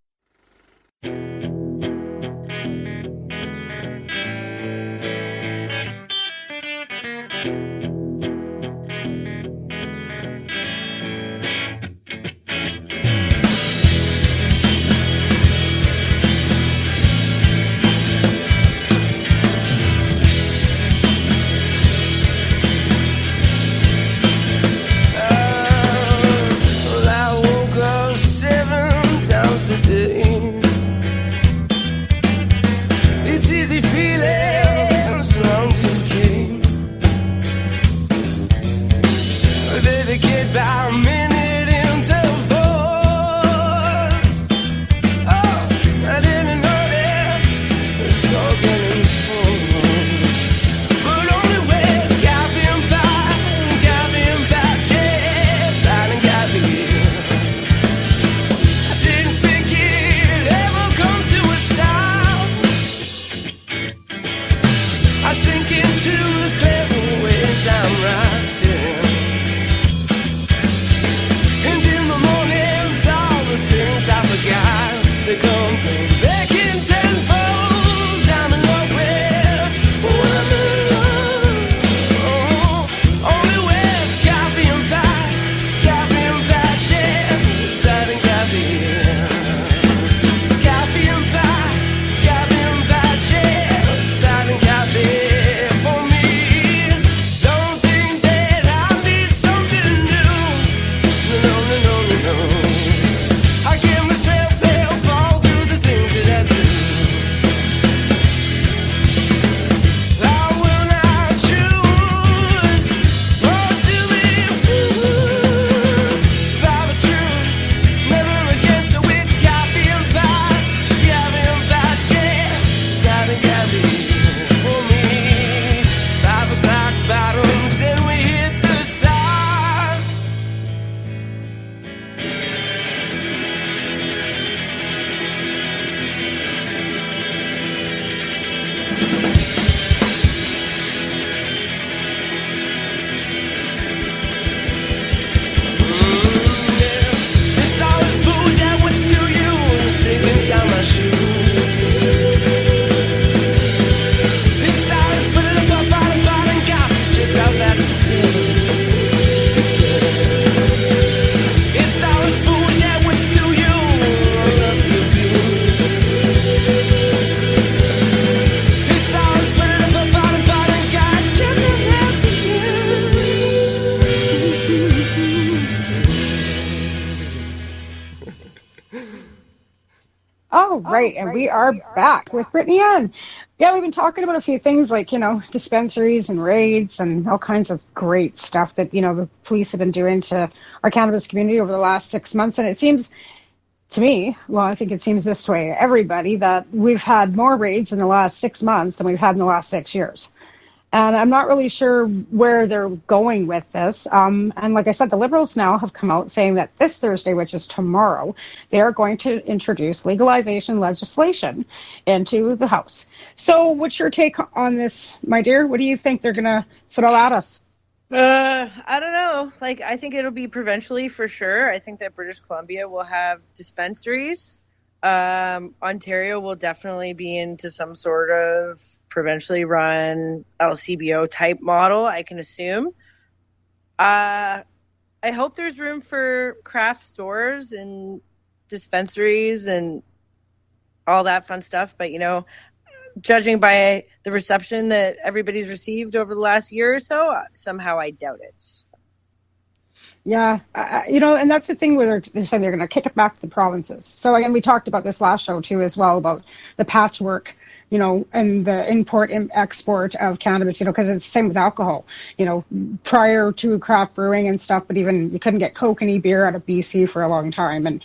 Speaker 5: Right, and we are back with Britney Anne. Yeah, we've been talking about a few things like, dispensaries and raids and all kinds of great stuff that, the police have been doing to our cannabis community over the last 6 months. And it seems to me, well, I think it seems this way to everybody, that we've had more raids in the last 6 months than we've had in the last 6 years. And I'm not really sure where they're going with this. And like I said, the Liberals now have come out saying that this Thursday, which is tomorrow, they are going to introduce legalization legislation into the House. So what's your take on this, my dear? What do you think they're going to throw at us?
Speaker 6: I don't know. Like, I think it'll be provincially for sure. I think that British Columbia will have dispensaries. Ontario will definitely be into some sort of provincially run LCBO type model, I can assume. I hope there's room for craft stores and dispensaries and all that fun stuff. But, judging by the reception that everybody's received over the last year or so, somehow I doubt it.
Speaker 5: Yeah, and that's the thing where they're saying they're going to kick it back to the provinces. So again, we talked about this last show too as well about the patchwork, and the import and export of cannabis, because it's the same with alcohol, prior to craft brewing and stuff, but even you couldn't get Coke and beer out of BC for a long time. And,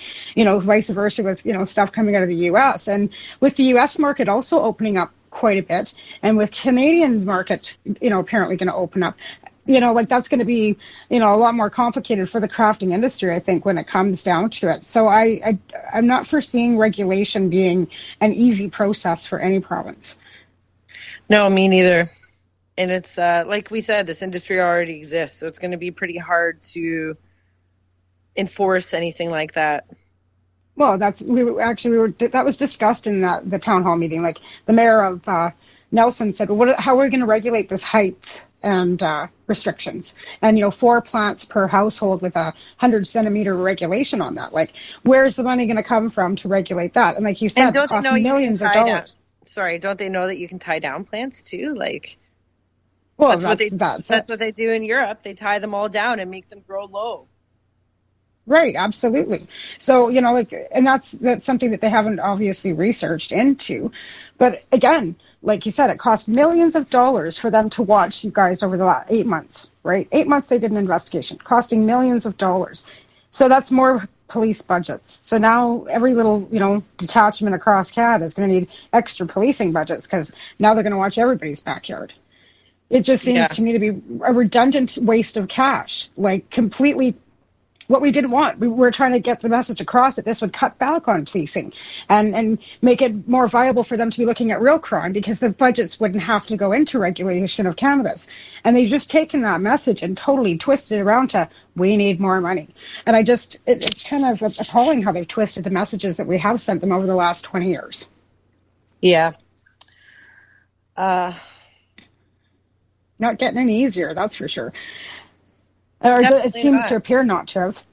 Speaker 5: vice versa with, stuff coming out of the US. And with the US market also opening up quite a bit, and with Canadian market, apparently going to open up, that's going to be, a lot more complicated for the crafting industry, I think, when it comes down to it. So I'm not foreseeing regulation being an easy process for any province.
Speaker 6: No, me neither. And it's like we said, this industry already exists, so it's going to be pretty hard to enforce anything like that.
Speaker 5: Well, that was discussed in the town hall meeting. Like the mayor of Nelson said, well, how are we going to regulate this height and restrictions? And 4 plants per household with 100 centimeter regulation on that. Like, where's the money going to come from to regulate that? And like you said, it costs millions of dollars.
Speaker 6: Sorry, don't they know that you can tie down plants too? Like,
Speaker 5: well,
Speaker 6: that's what they do in Europe. They tie them all down and make them grow low.
Speaker 5: Right, absolutely. So, and that's something that they haven't obviously researched into. But again, like you said, it cost millions of dollars for them to watch you guys over the last 8 months, right? 8 months they did an investigation, costing millions of dollars. So that's more police budgets. So now every little, detachment across Canada is going to need extra policing budgets because now they're going to watch everybody's backyard. It just seems to me to be a redundant waste of cash, like completely what we didn't want. We were trying to get the message across that this would cut back on policing and make it more viable for them to be looking at real crime because the budgets wouldn't have to go into regulation of cannabis. And they've just taken that message and totally twisted it around to, we need more money. And it's kind of appalling how they've twisted the messages that we have sent them over the last 20 years.
Speaker 6: Yeah.
Speaker 5: Not getting any easier, that's for sure. Or it seems to appear not to have.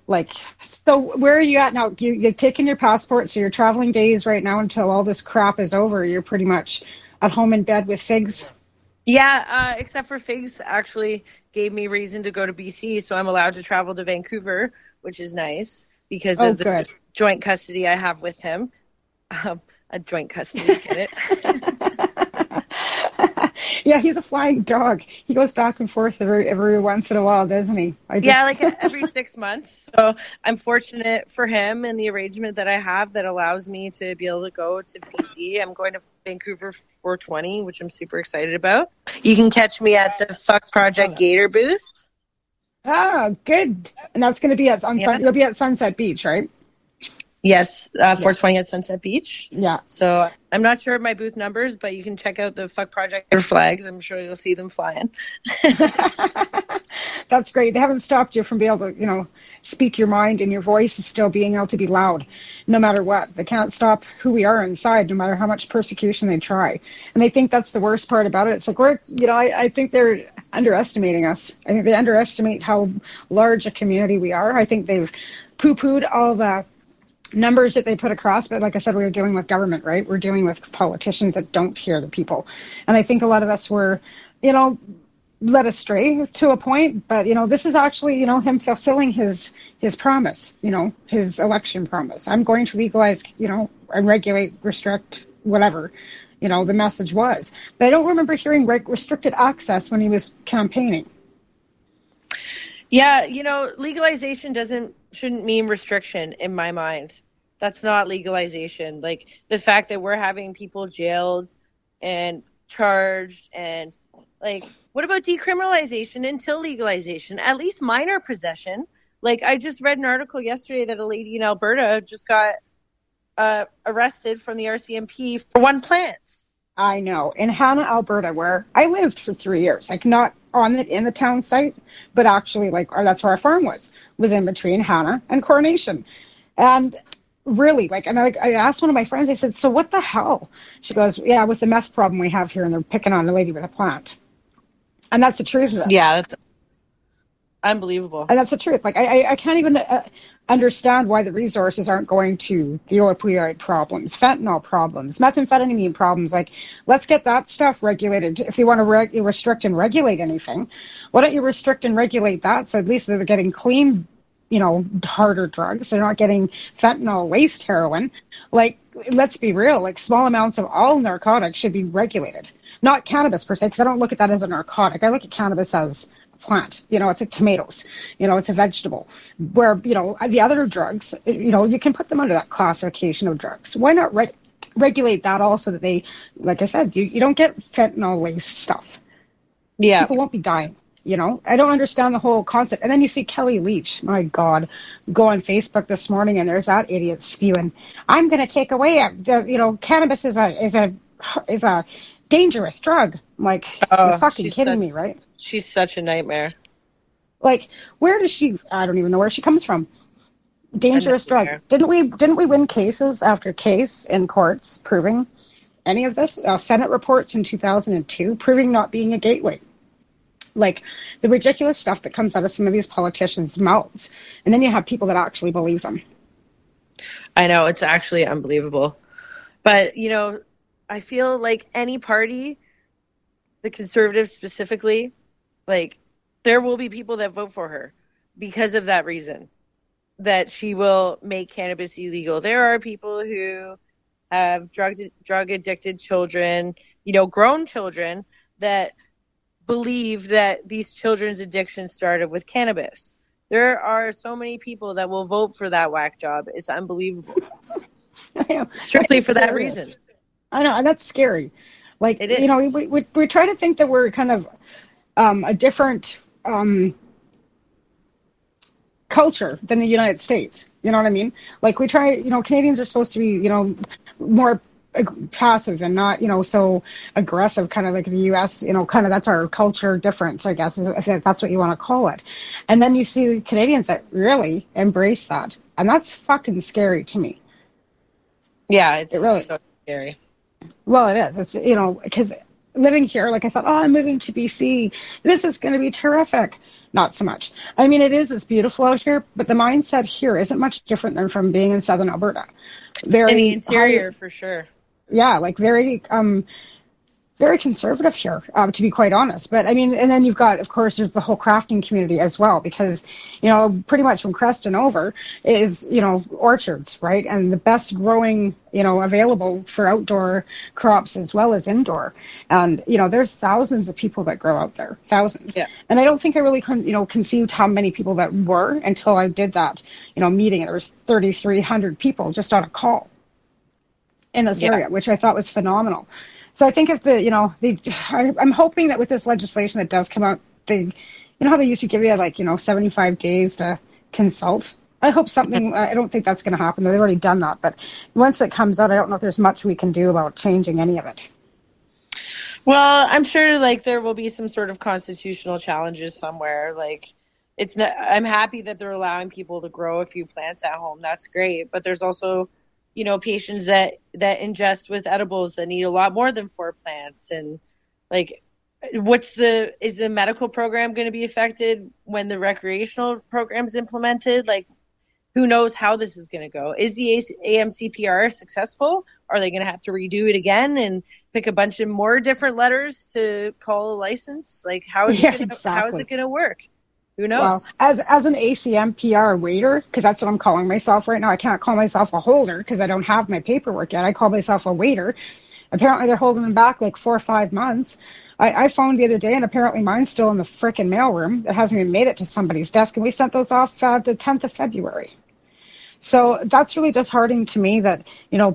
Speaker 5: So where are you at now? You've taken your passport, so your traveling days right now until all this crap is over, you're pretty much at home in bed with Figs?
Speaker 6: Yeah, except for Figs actually gave me reason to go to BC, so I'm allowed to travel to Vancouver, which is nice because of the joint custody I have with him. A joint custody, get it?
Speaker 5: Yeah, he's a flying dog. He goes back and forth every once in a while, doesn't he?
Speaker 6: Like every 6 months. So I'm fortunate for him and the arrangement that I have that allows me to be able to go to BC. I'm going to Vancouver 420, which I'm super excited about. You can catch me at the Fuck Project Gator booth.
Speaker 5: Ah, good. And that's going to be you'll be at Sunset Beach, right?
Speaker 6: Yes, 420 at Sunset Beach.
Speaker 5: Yeah.
Speaker 6: So I'm not sure of my booth numbers, but you can check out the Fuck Project flags. I'm sure you'll see them flying.
Speaker 5: That's great. They haven't stopped you from being able to, speak your mind, and your voice is still being able to be loud no matter what. They can't stop who we are inside no matter how much persecution they try. And I think that's the worst part about it. It's like I think they're underestimating us. I think they underestimate how large a community we are. I think they've poo-pooed all the numbers that they put across, but like I said, we were dealing with government, right? We're dealing with politicians that don't hear the people. And I think a lot of us were, led astray to a point, but this is actually, him fulfilling his promise, his election promise. I'm going to legalize, and regulate, restrict, whatever, the message was. But I don't remember hearing restricted access when he was campaigning.
Speaker 6: Yeah, legalization shouldn't mean restriction in my mind. That's not legalization. Like the fact that we're having people jailed and charged and What about decriminalization until legalization? At least minor possession. Like, I just read an article yesterday that a lady in Alberta just got arrested from the RCMP for one plant.
Speaker 5: I know. In Hanna, Alberta, where I lived for 3 years, like not in the town site, but actually that's where our farm was in between Hanna and Coronation. And really, and I asked one of my friends, I said, so what the hell? She goes, yeah, with the meth problem we have here, and they're picking on a lady with a plant. And that's the truth of it.
Speaker 6: Yeah, that's unbelievable.
Speaker 5: And that's the truth. I can't even understand why the resources aren't going to the opioid problems, fentanyl problems, methamphetamine problems. Let's get that stuff regulated. If you want to restrict and regulate anything, why don't you restrict and regulate that, so at least they're getting clean, harder drugs. They're not getting fentanyl, waste heroin. Let's be real. Small amounts of all narcotics should be regulated. Not cannabis per se, because I don't look at that as a narcotic. I look at cannabis as plant. It's like tomatoes. It's a vegetable. Where, the other drugs, you can put them under that classification of drugs. Why not regulate that also, that they, like I said, you don't get fentanyl-laced stuff.
Speaker 6: Yeah.
Speaker 5: People won't be dying. I don't understand the whole concept. And then you see Kelly Leach, my God, go on Facebook this morning, and there's that idiot spewing, I'm going to take away cannabis is a dangerous drug. I'm like, you're fucking kidding me, right?
Speaker 6: She's such a nightmare.
Speaker 5: Where does she? I don't even know where she comes from. Dangerous drug. Didn't we win cases after case in courts proving any of this? Senate reports in 2002 proving not being a gateway. The ridiculous stuff that comes out of some of these politicians' mouths, and then you have people that actually believe them.
Speaker 6: I know, it's actually unbelievable. But I feel like any party, the Conservatives specifically, there will be people that vote for her because of that reason, that she will make cannabis illegal. There are people who have drug addicted children, grown children, that believe that these children's addiction started with cannabis. There are so many people that will vote for that whack job. It's unbelievable. Strictly for that reason.
Speaker 5: I know, and that's scary.
Speaker 6: It is.
Speaker 5: We try to think that we're kind of a different culture than the United States. You know what I mean? We try, Canadians are supposed to be, more passive and not, so aggressive, kind of like the U.S., kind of that's our culture difference, I guess, if that's what you want to call it. And then you see Canadians that really embrace that. And that's fucking scary to me.
Speaker 6: Yeah, it's really so scary.
Speaker 5: Well, it is. It's, because living here, I thought, I'm moving to BC. This is going to be terrific. Not so much. I mean, it is. It's beautiful out here, but the mindset here isn't much different than from being in southern Alberta. Very
Speaker 6: in the interior, for sure.
Speaker 5: Yeah, very conservative here, to be quite honest. But I mean, and then you've got, of course, there's the whole crafting community as well, because, pretty much from Creston over is, orchards, right? And the best growing, available for outdoor crops as well as indoor. And, there's thousands of people that grow out there, thousands.
Speaker 6: Yeah.
Speaker 5: And I don't think I really, conceived how many people that were until I did that, meeting. And there was 3,300 people just on a call in this area, which I thought was phenomenal. So I think if I'm hoping that with this legislation that does come out, how they used to give you 75 days to consult. I hope something, I don't think that's going to happen. They've already done that. But once it comes out, I don't know if there's much we can do about changing any of it.
Speaker 6: Well, I'm sure there will be some sort of constitutional challenges somewhere. I'm happy that they're allowing people to grow a few plants at home. That's great. But there's also patients that ingest with edibles that need a lot more than 4 plants. And is the medical program going to be affected when the recreational program's implemented? Who knows how this is going to go? Is the AMCPR successful? Are they going to have to redo it again and pick a bunch of more different letters to call a license? How is it going to work? Who knows?
Speaker 5: Well, as an ACMPR waiter, because that's what I'm calling myself right now. I can't call myself a holder because I don't have my paperwork yet. I call myself a waiter. Apparently they're holding them back 4 or 5 months. I phoned the other day, and apparently mine's still in the frickin' mailroom. It hasn't even made it to somebody's desk, and we sent those off the 10th of February. So that's really disheartening to me that,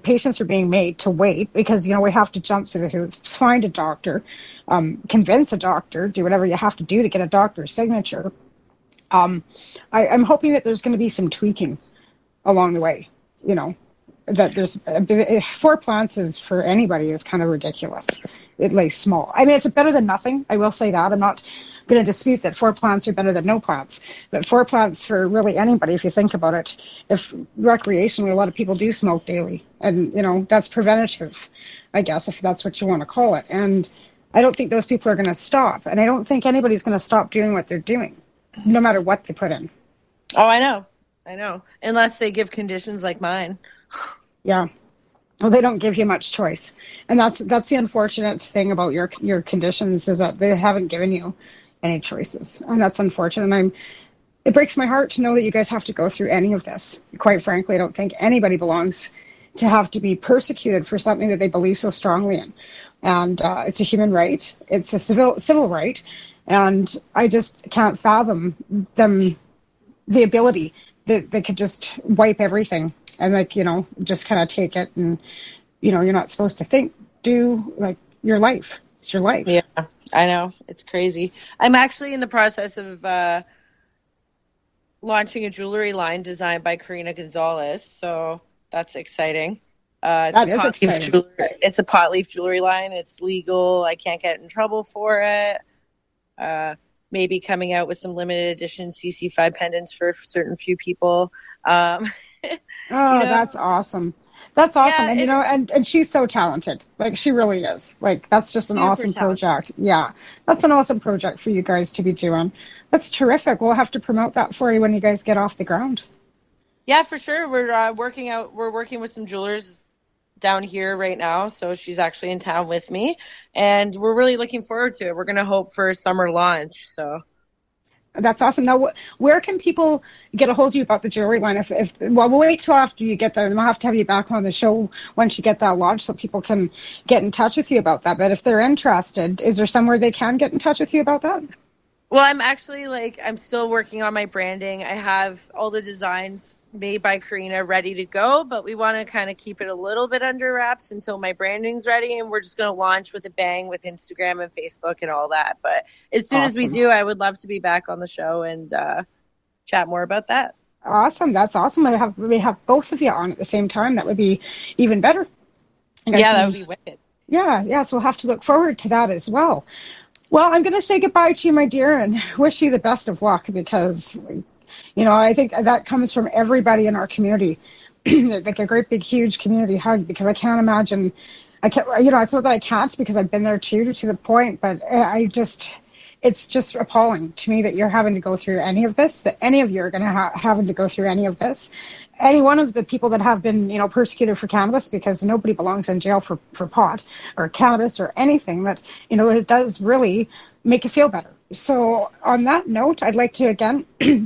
Speaker 5: patients are being made to wait because, we have to jump through the hoops, find a doctor, convince a doctor, do whatever you have to do to get a doctor's signature. I'm hoping that there's going to be some tweaking along the way, that there's 4 plants is for anybody is kind of ridiculous. It lays small. I mean, it's better than nothing. I will say that. I'm not going to dispute that 4 plants are better than no plants, but 4 plants for really anybody, if you think about it, if recreationally, a lot of people do smoke daily, and, that's preventative, I guess, if that's what you want to call it. And I don't think those people are going to stop. And I don't think anybody's going to stop doing what they're doing, no matter what they put in.
Speaker 6: Oh, I know. Unless they give conditions like mine.
Speaker 5: Yeah. Well, they don't give you much choice. And that's the unfortunate thing about your conditions is that they haven't given you any choices. And that's unfortunate. And it breaks my heart to know that you guys have to go through any of this. Quite frankly, I don't think anybody belongs to have to be persecuted for something that they believe so strongly in. And it's a human right. It's a civil right. And I just can't fathom them, the ability that they could just wipe everything and just kind of take it and, you're not supposed to do your life. It's your life.
Speaker 6: Yeah, I know. It's crazy. I'm actually in the process of launching a jewelry line designed by Karina Gonzalez. So that's exciting.
Speaker 5: That is exciting.
Speaker 6: It's a pot leaf jewelry line. It's legal. I can't get in trouble for it. Maybe coming out with some limited edition CC5 pendants for certain few people.
Speaker 5: That's awesome. That's awesome. Yeah, and she's so talented. She really is. That's just an awesome project. Yeah. That's an awesome project for you guys to be doing. That's terrific. We'll have to promote that for you when you guys get off the ground.
Speaker 6: Yeah, for sure. We're working with some jewelers down here right now. So she's actually in town with me and we're really looking forward to it. We're going to hope for a summer launch. So
Speaker 5: that's awesome. Now, where can people get a hold of you about the jewelry line? We'll wait till after you get there, and we'll have to have you back on the show once you get that launched so people can get in touch with you about that. But if they're interested, is there somewhere they can get in touch with you about that?
Speaker 6: Well, I'm actually I'm still working on my branding. I have all the designs made by Karina ready to go, but we want to kind of keep it a little bit under wraps until my branding's ready, and we're just going to launch with a bang with Instagram and Facebook and all that. But as soon as we do, I would love to be back on the show and chat more about that.
Speaker 5: Awesome. That's awesome. We have both of you on at the same time. That would be even better.
Speaker 6: Yeah, that would be wicked.
Speaker 5: Yeah. So we'll have to look forward to that as well. Well, I'm going to say goodbye to you, my dear, and wish you the best of luck because I think that comes from everybody in our community, a great big huge community hug, because I can't imagine, it's not that I can't because I've been there too to the point, but it's just appalling to me that you're having to go through any of this, that any of you are going to having to go through any of this. Any one of the people that have been, persecuted for cannabis, because nobody belongs in jail for pot or cannabis or anything, that, it does really make you feel better. So on that note, I'd like to again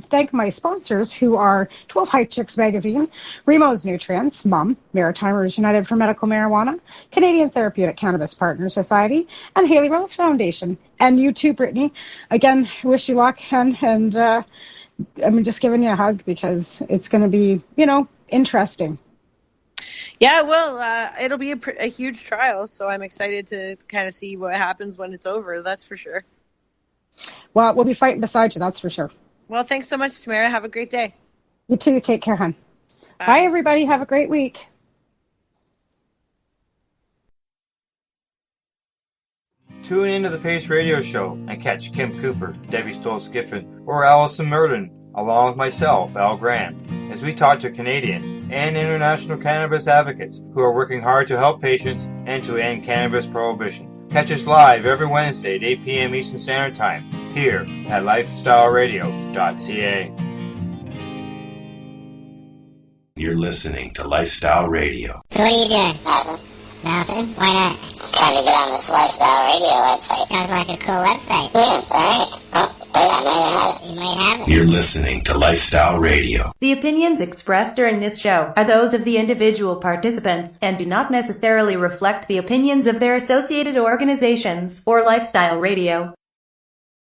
Speaker 5: thank my sponsors, who are 12 High Chicks Magazine, Remo's Nutrients, MUM, Maritimers United for Medical Marijuana, Canadian Therapeutic Cannabis Partners Society, and Haley Rose Foundation. And you too, Brittany. Again, wish you luck, and I'm just giving you a hug because it's going to be, interesting.
Speaker 6: Yeah, well, it'll be a huge trial, so I'm excited to kind of see what happens when it's over. That's for sure.
Speaker 5: Well, we'll be fighting beside you, that's for sure.
Speaker 6: Well, thanks so much, Tamara. Have a great day.
Speaker 5: You too. Take care, hon. Bye, everybody. Have a great week.
Speaker 12: Tune into the Pace Radio Show and catch Kim Cooper, Debbie Stoltz-Giffen, or Allison Murden, along with myself, Al Grant, as we talk to Canadian and international cannabis advocates who are working hard to help patients and to end cannabis prohibition. Catch us live every Wednesday at 8 p.m. Eastern Standard Time here at lifestyleradio.ca.
Speaker 3: You're listening to Lifestyle Radio.
Speaker 2: So what are you doing? Nothing. Why not? I'm trying to get on this Lifestyle Radio website. Sounds like a cool website. Yeah, it's alright. Oh, wait, I might have it. You might have it.
Speaker 3: You're listening to Lifestyle Radio.
Speaker 4: The opinions expressed during this show are those of the individual participants and do not necessarily reflect the opinions of their associated organizations or Lifestyle Radio.